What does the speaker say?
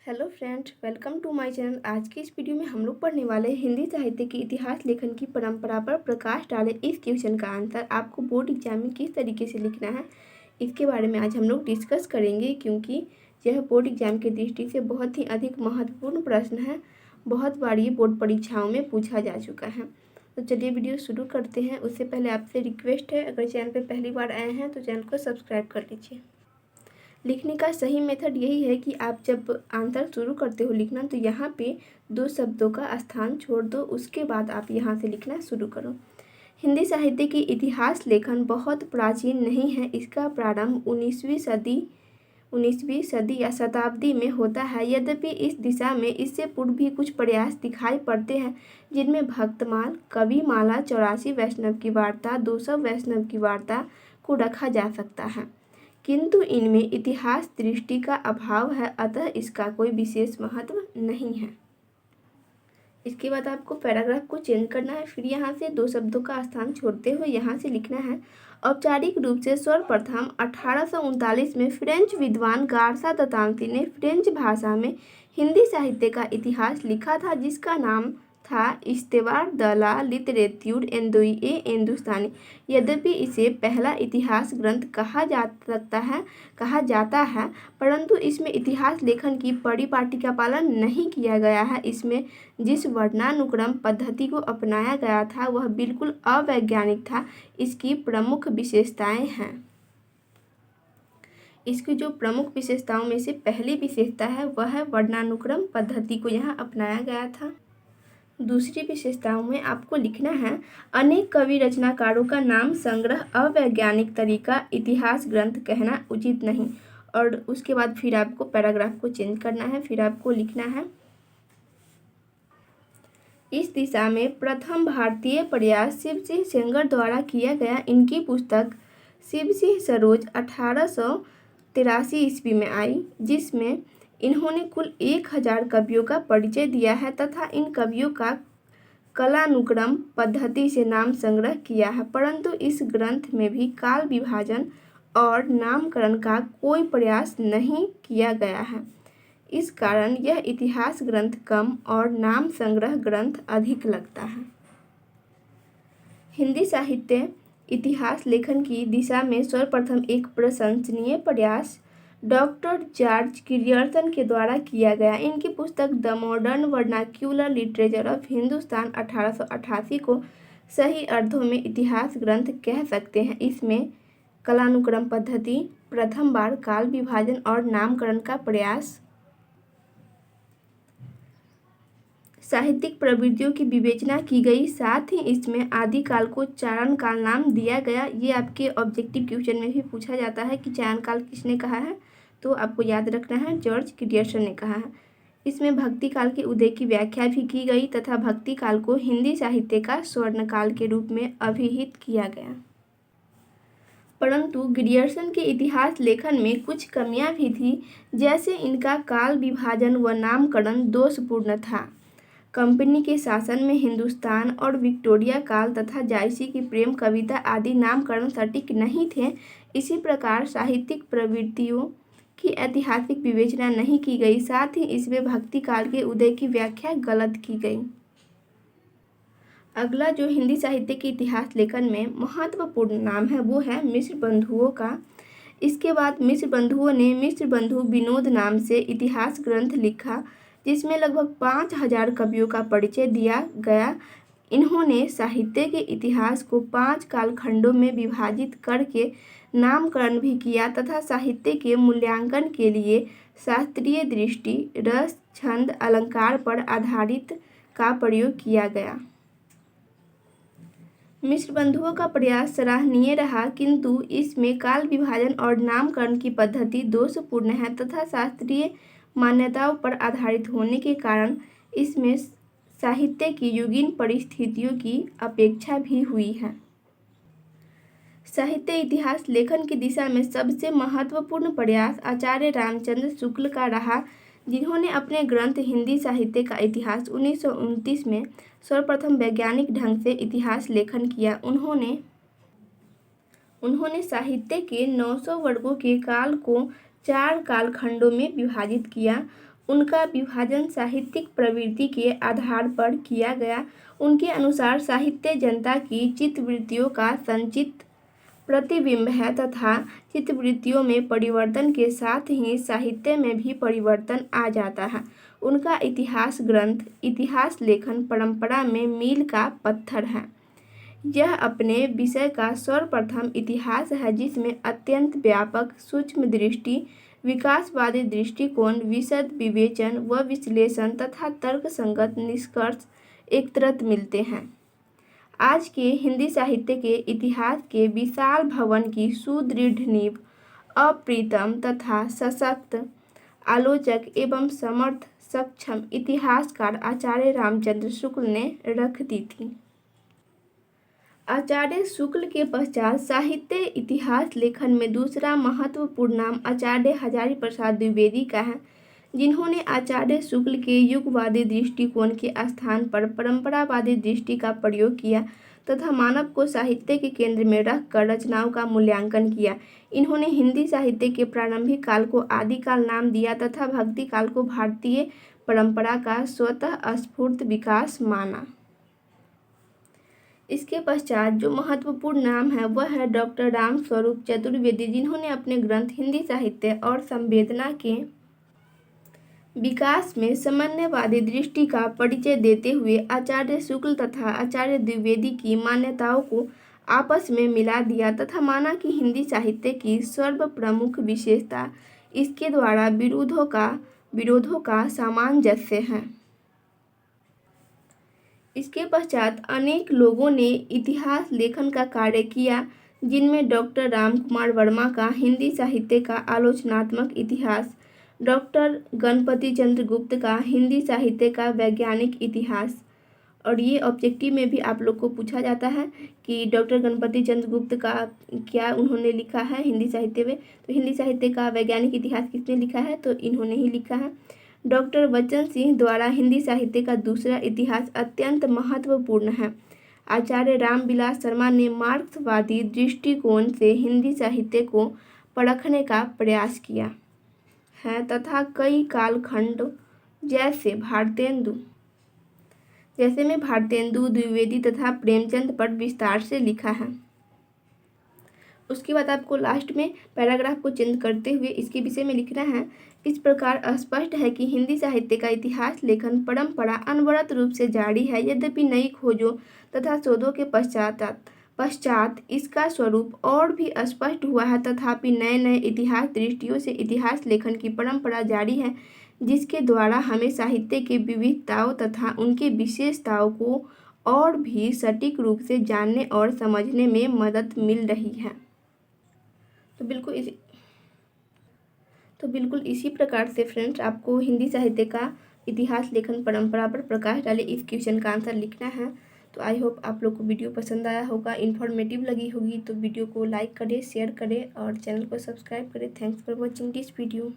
Hello friends, welcome to my channel. आज की इस वीडियो में हम लोग पढ़ने वाले हैं हिंदी साहित्य के इतिहास लेखन की परंपरा पर प्रकाश डाले इस क्वेश्चन का आंसर आपको बोर्ड एग्जाम में किस तरीके से लिखना है, इसके बारे में आज हम लोग डिस्कस करेंगे। क्योंकि यह बोर्ड एग्जाम की दृष्टि से बहुत ही अधिक महत्वपूर्ण प्रश्न है। बहुत बार ये बोर्ड परीक्षाओं में पूछा जा चुका है। तो चलिए वीडियो शुरू करते हैं। उससे पहले आपसे रिक्वेस्ट है, अगर चैनल पर पहली बार आए हैं तो चैनल को सब्सक्राइब कर लीजिए। लिखने का सही मेथड यही है कि आप जब आंसर शुरू करते हो लिखना तो यहाँ पे दो शब्दों का स्थान छोड़ दो, उसके बाद आप यहाँ से लिखना शुरू करो। हिंदी साहित्य की इतिहास लेखन बहुत प्राचीन नहीं है। इसका प्रारंभ 19वीं सदी या शताब्दी में होता है। यद्यपि इस दिशा में इससे पूर्व भी कुछ प्रयास दिखाई पड़ते हैं, जिनमें भक्तमाल, कविमाला, 84 वैष्णव की वार्ता, 200 वैष्णव की वार्ता को रखा जा सकता है, किंतु इनमें इतिहास दृष्टि का अभाव है, अतः इसका कोई विशेष महत्व नहीं है। इसके बाद आपको पैराग्राफ को चेंज करना है। फिर यहाँ से दो शब्दों का स्थान छोड़ते हुए यहाँ से लिखना है, औपचारिक रूप से सर्वप्रथम 1839 में फ्रेंच विद्वान गार्सा दतांती ने फ्रेंच भाषा में हिंदी साहित्य का इतिहास लिखा था, जिसका नाम था इस्तेवार द ला लिटरेच्यूर एंदोई हिंदुस्तानी। यद्यपि इसे पहला इतिहास ग्रंथ कहा जाता है, परंतु इसमें इतिहास लेखन की परिपाटी का पालन नहीं किया गया है। इसमें जिस वर्णानुक्रम पद्धति को अपनाया गया था वह बिल्कुल अवैज्ञानिक था। इसकी प्रमुख विशेषताएं हैं। इसकी जो प्रमुख विशेषताओं में से पहली विशेषता है वह है वर्णानुक्रम पद्धति को यहाँ अपनाया गया था। दूसरी विशेषताओं में आपको लिखना है, अनेक कवि रचनाकारों का नाम संग्रह अवैज्ञानिक तरीका, इतिहास ग्रंथ कहना उचित नहीं। और उसके बाद फिर आपको पैराग्राफ को चेंज करना है। फिर आपको लिखना है, इस दिशा में प्रथम भारतीय प्रयास शिव सिंह सेंगर द्वारा किया गया। इनकी पुस्तक शिव सिंह सरोज 1883 ईस्वी में आई, जिसमें इन्होंने कुल 1000 कवियों का परिचय दिया है तथा इन कवियों का कालानुक्रम पद्धति से नाम संग्रह किया है। परंतु इस ग्रंथ में भी काल विभाजन और नामकरण का कोई प्रयास नहीं किया गया है। इस कारण यह इतिहास ग्रंथ कम और नाम संग्रह ग्रंथ अधिक लगता है। हिंदी साहित्य इतिहास लेखन की दिशा में सर्वप्रथम एक प्रशंसनीय प्रयास डॉक्टर जॉर्ज गियर्सन के द्वारा किया गया। इनकी पुस्तक the modern vernacular literature of Hindustan 1888 को सही अर्थों में इतिहास ग्रंथ कह सकते हैं। इसमें कालानुक्रम पद्धति, प्रथम बार काल विभाजन और नामकरण का प्रयास, साहित्यिक प्रवृत्तियों की विवेचना की गई, साथ ही इसमें आदिकाल को चारण काल नाम दिया गया। ये आपके ऑब्जेक्टिव क्वेश्चन में भी पूछा जाता है कि चारण काल किसने कहा है, तो आपको याद रखना है जॉर्ज गियर्सन ने कहा है। इसमें भक्ति काल के उदय की व्याख्या भी की गई तथा भक्ति काल को हिंदी साहित्य का स्वर्ण काल के रूप में अभिहित किया गया। परंतु गियर्सन के इतिहास लेखन में कुछ कमियां भी थी, जैसे इनका काल विभाजन व नामकरण दोषपूर्ण था। कंपनी के शासन में हिंदुस्तान और विक्टोरिया काल तथा जायसी की प्रेम कविता आदि नामकरण सटीक नहीं थे। इसी प्रकार साहित्यिक प्रवृत्तियों की ऐतिहासिक विवेचना नहीं की गई, साथ ही इसमें भक्ति काल के उदय की व्याख्या गलत की गई। अगला जो हिंदी साहित्य के इतिहास लेखन में महत्वपूर्ण नाम है वो है मिश्र बंधुओं का। इसके बाद मिश्र बंधुओं ने मिश्र बंधु विनोद नाम से इतिहास ग्रंथ लिखा, जिसमें लगभग 5000 कवियों का परिचय दिया गया। इन्होंने साहित्य के इतिहास को 5 कालखंडों में विभाजित करके नामकरण भी किया तथा साहित्य के मूल्यांकन के लिए शास्त्रीय दृष्टि, रस, छंद, अलंकार पर आधारित का प्रयोग किया गया। मिश्र बंधुओं का प्रयास सराहनीय रहा, किंतु इसमें काल विभाजन और नामकरण की पद्धति दोषपूर्ण है तथा शास्त्रीय मान्यताओं पर आधारित होने के कारण इसमें साहित्य की युगीन परिस्थितियों की अपेक्षा भी हुई है। साहित्य इतिहास लेखन की दिशा में सबसे महत्वपूर्ण प्रयास आचार्य रामचंद्र शुक्ल का रहा, जिन्होंने अपने ग्रंथ हिंदी साहित्य का इतिहास 1929 में सर्वप्रथम वैज्ञानिक ढंग से इतिहास लेखन किया। उन्होंने साहित्य के 900 वर्गों के काल को 4 कालखंडों में विभाजित किया। उनका विभाजन साहित्यिक प्रवृत्ति के आधार पर किया गया। उनके अनुसार साहित्य जनता की चित्तवृत्तियों का संचित प्रतिबिंब है तथा चित्तवृत्तियों में परिवर्तन के साथ ही साहित्य में भी परिवर्तन आ जाता है। उनका इतिहास ग्रंथ इतिहास लेखन परंपरा में मील का पत्थर है। यह अपने विषय का सर्वप्रथम इतिहास है जिसमें अत्यंत व्यापक सूक्ष्म दृष्टि, विकासवादी दृष्टिकोण, विशद विवेचन व विश्लेषण तथा तर्कसंगत निष्कर्ष एकत्र मिलते हैं। आज के हिंदी साहित्य के इतिहास के विशाल भवन की सुदृढ़ नींव अप्रीतम तथा सशक्त आलोचक एवं समर्थ सक्षम इतिहासकार आचार्य रामचंद्र शुक्ल ने रख दी थी। आचार्य शुक्ल के पश्चात साहित्य इतिहास लेखन में दूसरा महत्वपूर्ण नाम आचार्य हजारी प्रसाद द्विवेदी का है, जिन्होंने आचार्य शुक्ल के युगवादी दृष्टिकोण के स्थान पर परंपरावादी दृष्टि का प्रयोग किया तथा मानव को साहित्य के केंद्र में रखकर रचनाओं का मूल्यांकन किया। इन्होंने हिंदी साहित्य के प्रारंभिक काल को आदिकाल नाम दिया तथा भक्ति काल को भारतीय परंपरा का स्वतः स्फूर्त विकास माना। इसके पश्चात जो महत्वपूर्ण नाम है वह है डॉक्टर रामस्वरूप चतुर्वेदी, जिन्होंने अपने ग्रंथ हिंदी साहित्य और संवेदना के विकास में समन्वयवादी दृष्टि का परिचय देते हुए आचार्य शुक्ल तथा आचार्य द्विवेदी की मान्यताओं को आपस में मिला दिया तथा माना कि हिंदी साहित्य की सर्वप्रमुख विशेषता इसके द्वारा विरोधों का सामंजस्य है। इसके पश्चात अनेक लोगों ने इतिहास लेखन का कार्य किया, जिनमें डॉक्टर राम कुमार वर्मा का हिंदी साहित्य का आलोचनात्मक इतिहास, डॉक्टर गणपति चंद्र गुप्त का हिंदी साहित्य का वैज्ञानिक इतिहास, और ये ऑब्जेक्टिव में भी आप लोग को पूछा जाता है कि डॉक्टर गणपति चंद्र गुप्त का क्या उन्होंने लिखा है हिंदी साहित्य में, तो हिंदी साहित्य का वैज्ञानिक इतिहास किसने लिखा है, तो इन्होंने ही लिखा है। डॉक्टर बच्चन सिंह द्वारा हिंदी साहित्य का दूसरा इतिहास अत्यंत महत्वपूर्ण है। आचार्य रामविलास शर्मा ने मार्क्सवादी दृष्टिकोण से हिंदी साहित्य को परखने का प्रयास किया है तथा कई कालखंड जैसे भारतेंदु द्विवेदी तथा प्रेमचंद पर विस्तार से लिखा है। उसके बाद आपको लास्ट में पैराग्राफ को चेंज करते हुए इसके विषय में लिखना है। इस प्रकार स्पष्ट है कि हिंदी साहित्य का इतिहास लेखन परंपरा अनवरत रूप से जारी है। यद्यपि नई खोजों तथा शोधों के पश्चात इसका स्वरूप और भी स्पष्ट हुआ है, तथापि नए नए इतिहास दृष्टियों से इतिहास लेखन की परंपरा जारी है, जिसके द्वारा हमें साहित्य के विविधताओं तथा उनके विशेषताओं को और भी सटीक रूप से जानने और समझने में मदद मिल रही है। तो बिल्कुल इसी प्रकार से फ्रेंड्स आपको हिंदी साहित्य का इतिहास लेखन परंपरा पर प्रकाश डाले इस क्वेश्चन का आंसर लिखना है। तो आई होप आप लोग को वीडियो पसंद आया होगा, इन्फॉर्मेटिव लगी होगी। तो वीडियो को लाइक करें, शेयर करें और चैनल को सब्सक्राइब करें। Thanks for watching this video.